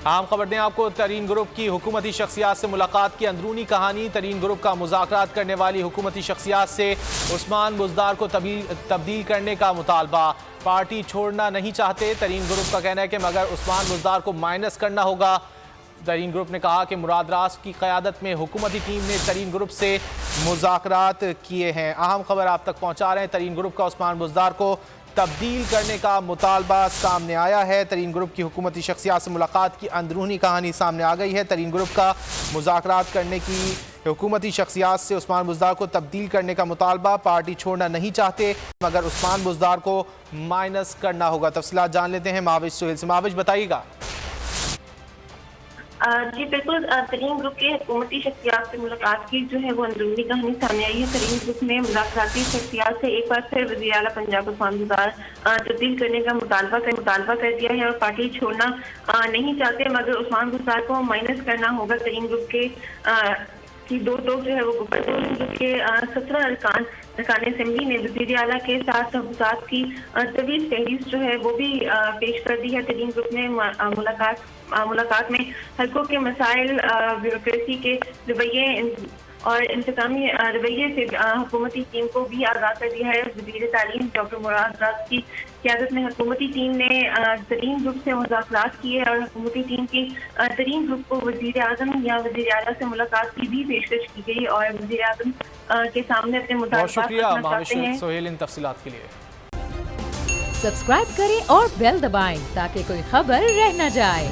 اہم خبر دیں آپ کو، ترین گروپ کی حکومتی شخصیات سے ملاقات کی اندرونی کہانی۔ ترین گروپ کا مذاکرات کرنے والی حکومتی شخصیات سے عثمان بزدار کو تبدیل کرنے کا مطالبہ۔ پارٹی چھوڑنا نہیں چاہتے، ترین گروپ کا کہنا ہے کہ مگر عثمان بزدار کو مائنس کرنا ہوگا۔ ترین گروپ نے کہا کہ مراد راز کی قیادت میں حکومتی ٹیم نے ترین گروپ سے مذاکرات کیے ہیں۔ اہم خبر آپ تک پہنچا رہے ہیں، ترین گروپ کا عثمان بزدار کو تبدیل کرنے کا مطالبہ سامنے آیا ہے۔ ترین گروپ کی حکومتی شخصیات سے ملاقات کی اندرونی کہانی سامنے آ گئی ہے۔ ترین گروپ کا مذاکرات کرنے کی حکومتی شخصیات سے عثمان بزدار کو تبدیل کرنے کا مطالبہ۔ پارٹی چھوڑنا نہیں چاہتے مگر عثمان بزدار کو مائنس کرنا ہوگا۔ تفصیلات جان لیتے ہیں مہاوش سہیل سے۔ مہاوش بتائیے گا۔ جی بالکل، ترین گروپ کے حکومتی شخصیات سے ملاقات کی جو ہے وہ اندرونی کہانی سامنے آئی ہے۔ ترین گروپ نے مذاکراتی شخصیات سے ایک بار پھر وزیر اعلیٰ پنجاب عثمان بزدار تبدیل کرنے کا مطالبہ کر دیا ہے اور پارٹی چھوڑنا نہیں چاہتے مگر عثمان بزدار کو مائنس کرنا ہوگا۔ ترین گروپ کے دو لوگ جو ہے وہ گروپ کے 17 ارکان اسمبلی نے وزیر اعلیٰ کے ساتھ تحفظات کی طویل فہرست جو ہے وہ بھی پیش کر دی ہے۔ ترین گروپ نے ملاقات میں حلقوں کے مسائل، بیوروکریسی کے رویے اور انتقامی رویے سے حکومتی ٹیم کو بھی آگاہ کر دیا ہے۔ وزیر تعلیم ڈاکٹر مراد راز کی قیادت میں حکومتی ٹیم نے ترین گروپ سے مذاکرات کیے اور حکومتی ٹیم کی ترین گروپ کو وزیر اعظم یا وزیر اعلیٰ سے ملاقات کی بھی پیشکش کی گئی اور وزیر اعظم کے سامنے اپنے مطالبات بہت شکریہ مہاوش سہیل ان تفصیلات کے لیے۔ سبسکرائب کریں اور بیل دبائیں تاکہ کوئی خبر رہ نہ جائے۔